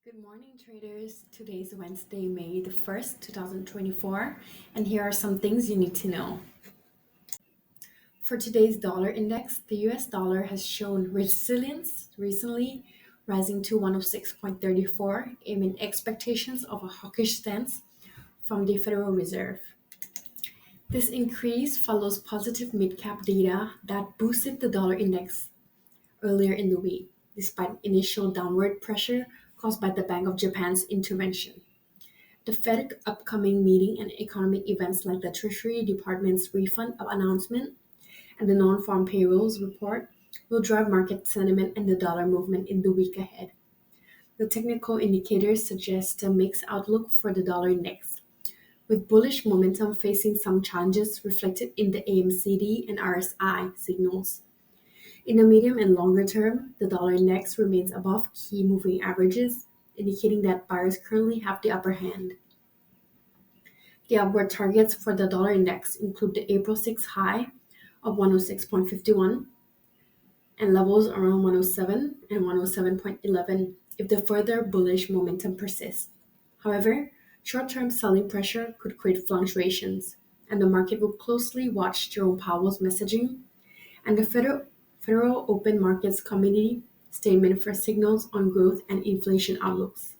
Good morning, traders. Today is Wednesday, May the 1st, 2024, and here are some things you need to know. For today's dollar index, the US dollar has shown resilience recently, rising to 106.34, amid expectations of a hawkish stance from the Federal Reserve. This increase follows positive mid-cap data that boosted the dollar index earlier in the week, despite initial downward pressure caused by the Bank of Japan's intervention. The Fed upcoming meeting and economic events like the Treasury Department's refund announcement and the non-farm payrolls report will drive market sentiment and the dollar movement in the week ahead. The technical indicators suggest a mixed outlook for the dollar index, with bullish momentum facing some challenges reflected in the AMCD and RSI signals. In the medium and longer term, the dollar index remains above key moving averages, indicating that buyers currently have the upper hand. The upward targets for the dollar index include the April 6 high of 106.51 and levels around 107 and 107.11 if the further bullish momentum persists. However, short-term selling pressure could create fluctuations, and the market will closely watch Jerome Powell's messaging and the Federal Open Markets Committee statement for signals on growth and inflation outlooks.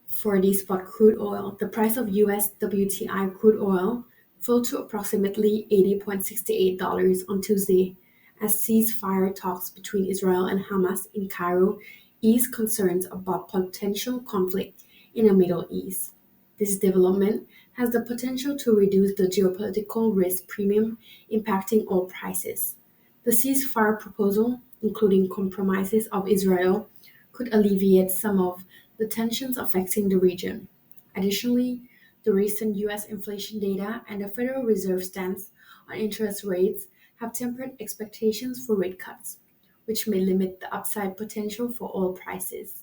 For the spot crude oil, the price of US WTI crude oil fell to approximately $80.68 on Tuesday as ceasefire talks between Israel and Hamas in Cairo eased concerns about potential conflict in the Middle East. This development has the potential to reduce the geopolitical risk premium impacting oil prices. The ceasefire proposal, including compromises of Israel, could alleviate some of the tensions affecting the region. Additionally, the recent US inflation data and the Federal Reserve stance on interest rates have tempered expectations for rate cuts, which may limit the upside potential for oil prices.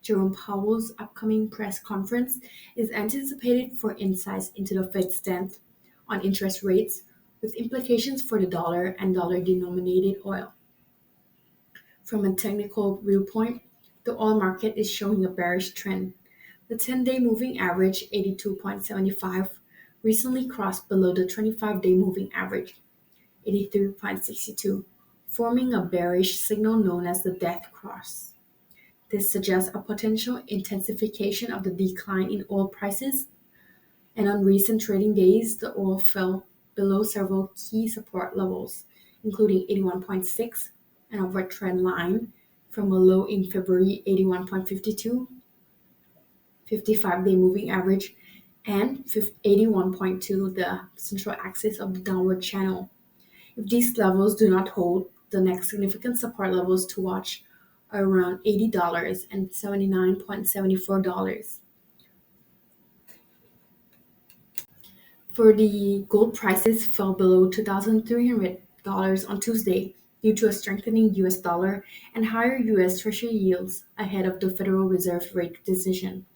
Jerome Powell's upcoming press conference is anticipated for insights into the Fed's stance on interest rates, with implications for the dollar and dollar-denominated oil. From a technical viewpoint, the oil market is showing a bearish trend. The 10-day moving average, 82.75, recently crossed below the 25-day moving average, 83.62, forming a bearish signal known as the death cross. This suggests a potential intensification of the decline in oil prices, and on recent trading days, the oil fell below several key support levels, including 81.6, an upward trend line from a low in February, 81.52, 55-day moving average, and 81.2, the central axis of the downward channel. If these levels do not hold, the next significant support levels to watch are around $80 and $79.74. For the gold prices fell below $2,300 on Tuesday due to a strengthening US dollar and higher US Treasury yields ahead of the Federal Reserve rate decision.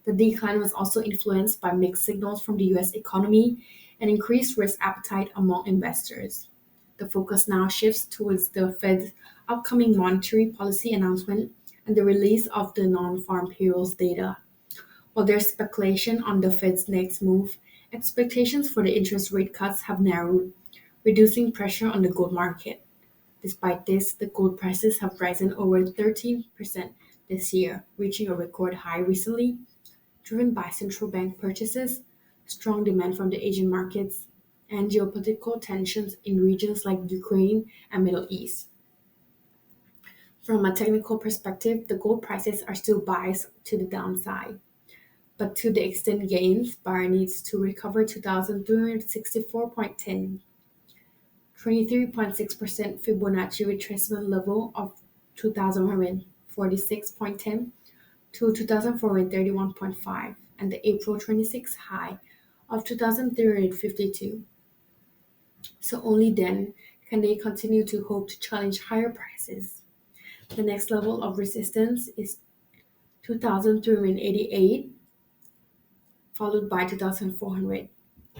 The decline was also influenced by mixed signals from the US economy and increased risk appetite among investors. The focus now shifts towards the Fed's upcoming monetary policy announcement and the release of the non-farm payrolls data. While there's speculation on the Fed's next move, expectations for the interest rate cuts have narrowed, reducing pressure on the gold market. Despite this, the gold prices have risen over 13% this year, reaching a record high recently, driven by central bank purchases, strong demand from the Asian markets, and geopolitical tensions in regions like Ukraine and Middle East. From a technical perspective, the gold prices are still biased to the downside. But to the extent gains, buyer needs to recover 2,364.10, 23.6% Fibonacci retracement level of 2,146.10 to 2,431.5, and the April 26 high of 2,352. So only then can they continue to hope to challenge higher prices. The next level of resistance is 2,388, followed by 2,400.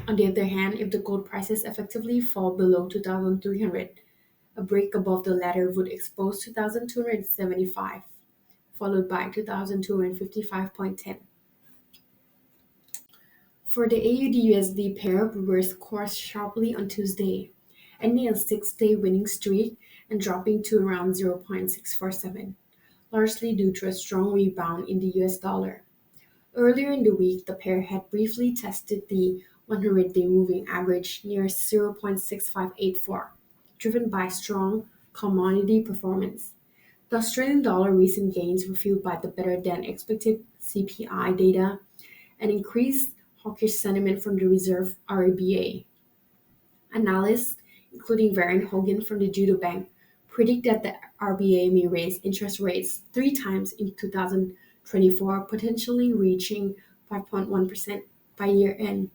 On the other hand, if the gold prices effectively fall below 2,300, a break above the latter would expose 2,275, followed by 2,255.10. For the AUD-USD pair, reversed course sharply on Tuesday, ending a six-day winning streak and dropping to around 0.647, largely due to a strong rebound in the US dollar. Earlier in the week, the pair had briefly tested the 100-day moving average near 0.6584, driven by strong commodity performance. The Australian dollar recent gains were fueled by the better-than-expected CPI data and increased hawkish sentiment from the Reserve RBA. Analysts, including Varun Hogan from the Judo Bank, predict that the RBA may raise interest rates three times in 2024, potentially reaching 5.1% by year end,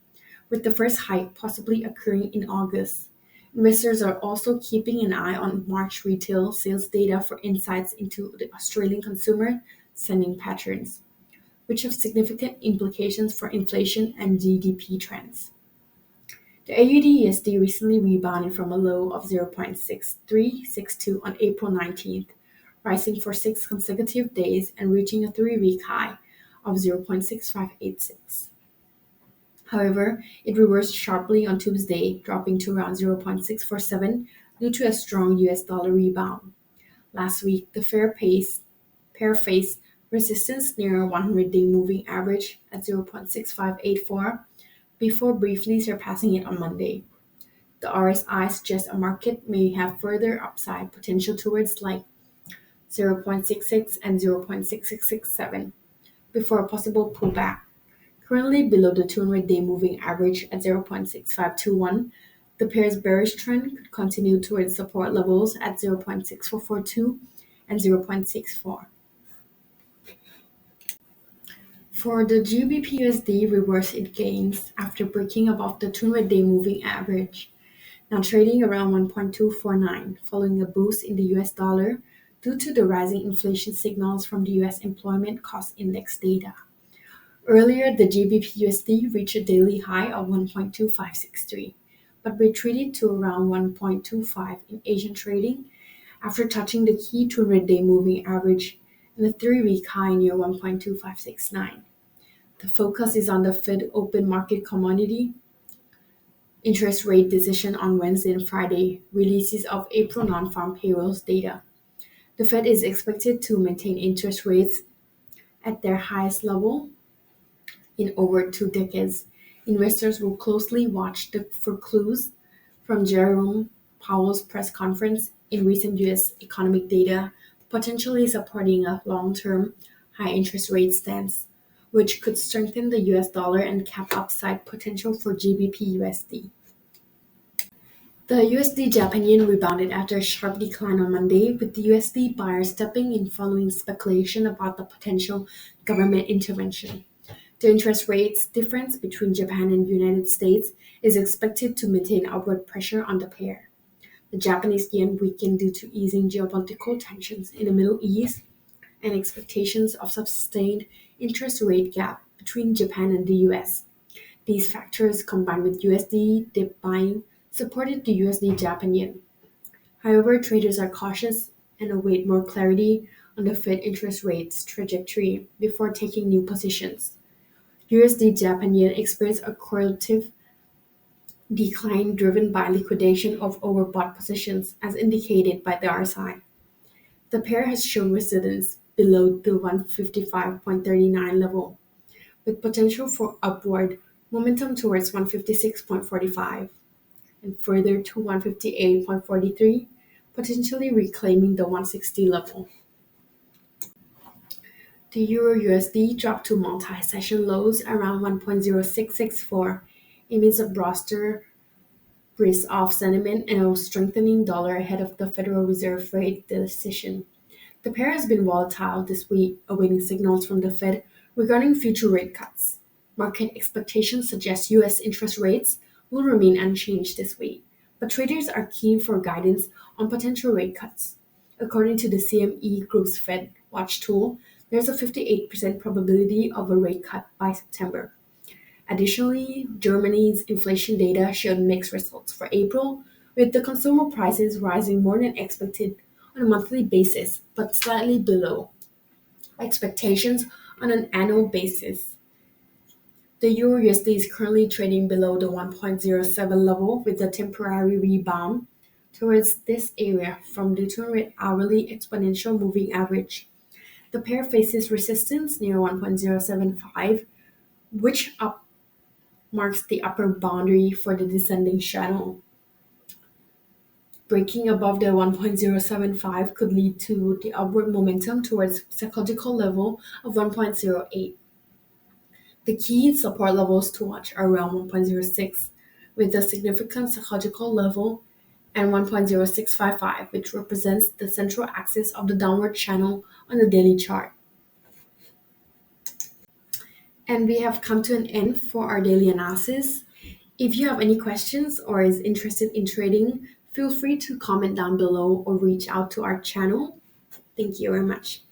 with the first hike possibly occurring in August. Investors are also keeping an eye on March retail sales data for insights into the Australian consumer spending patterns, which have significant implications for inflation and GDP trends. The AUD-USD recently rebounded from a low of 0.6362 on April 19th, rising for six consecutive days and reaching a three-week high of 0.6586. However, it reversed sharply on Tuesday, dropping to around 0.647 due to a strong US dollar rebound. Last week, the pair faced resistance near a 100-day moving average at 0.6584 before briefly surpassing it on Monday. The RSI suggests a market may have further upside potential towards like 0.66 and 0.6667 before a possible pullback. Currently below the 200-day moving average at 0.6521, the pair's bearish trend could continue towards support levels at 0.6442 and 0.64. For the GBP USD, reversed its gains after breaking above the 200-day moving average, now trading around 1.249, following a boost in the US dollar due to the rising inflation signals from the US Employment Cost Index data. Earlier, the GBP USD reached a daily high of 1.2563, but retreated to around 1.25 in Asian trading after touching the key 200-day moving average and a three-week high near 1.2569. The focus is on the Fed open market commodity interest rate decision on Wednesday and Friday, releases of April non-farm payrolls data. The Fed is expected to maintain interest rates at their highest level in over 2 decades. Investors will closely watch for clues from Jerome Powell's press conference in recent U.S. economic data, potentially supporting a long-term high interest rate stance, which could strengthen the US dollar and cap upside potential for GBP USD. The USD Japan yen rebounded after a sharp decline on Monday, with the USD buyer stepping in following speculation about the potential government intervention. The interest rates difference between Japan and the United States is expected to maintain upward pressure on the pair. The Japanese yen weakened due to easing geopolitical tensions in the Middle East and expectations of sustained interest rate gap between Japan and the US. These factors, combined with USD dip buying, supported the USD Japan yen. However, traders are cautious and await more clarity on the Fed interest rates trajectory before taking new positions. USD Japan yen experienced a correlative decline driven by liquidation of overbought positions as indicated by the RSI. The pair has shown resistance below the 155.39 level, with potential for upward momentum towards 156.45 and further to 158.43, potentially reclaiming the 160 level. The Euro USD dropped to multi-session lows around 1.0664 amidst a broader risk-off sentiment and a strengthening dollar ahead of the Federal Reserve rate decision. The pair has been volatile this week, awaiting signals from the Fed regarding future rate cuts. Market expectations suggest U.S. interest rates will remain unchanged this week, but traders are keen for guidance on potential rate cuts. According to the CME Group's Fed Watch tool, there's a 58% probability of a rate cut by September. Additionally, Germany's inflation data showed mixed results for April, with the consumer prices rising more than expected on a monthly basis, but slightly below expectations on an annual basis. The Euro USD is currently trading below the 1.07 level with a temporary rebound towards this area from the 200 hourly exponential moving average. The pair faces resistance near 1.075, which marks the upper boundary for the descending channel. Breaking above the 1.075 could lead to the upward momentum towards psychological level of 1.08. The key support levels to watch are around 1.06, with a significant psychological level, and 1.0655, which represents the central axis of the downward channel on the daily chart. And we have come to an end for our daily analysis. If you have any questions or is interested in trading, feel free to comment down below or reach out to our channel. Thank you very much.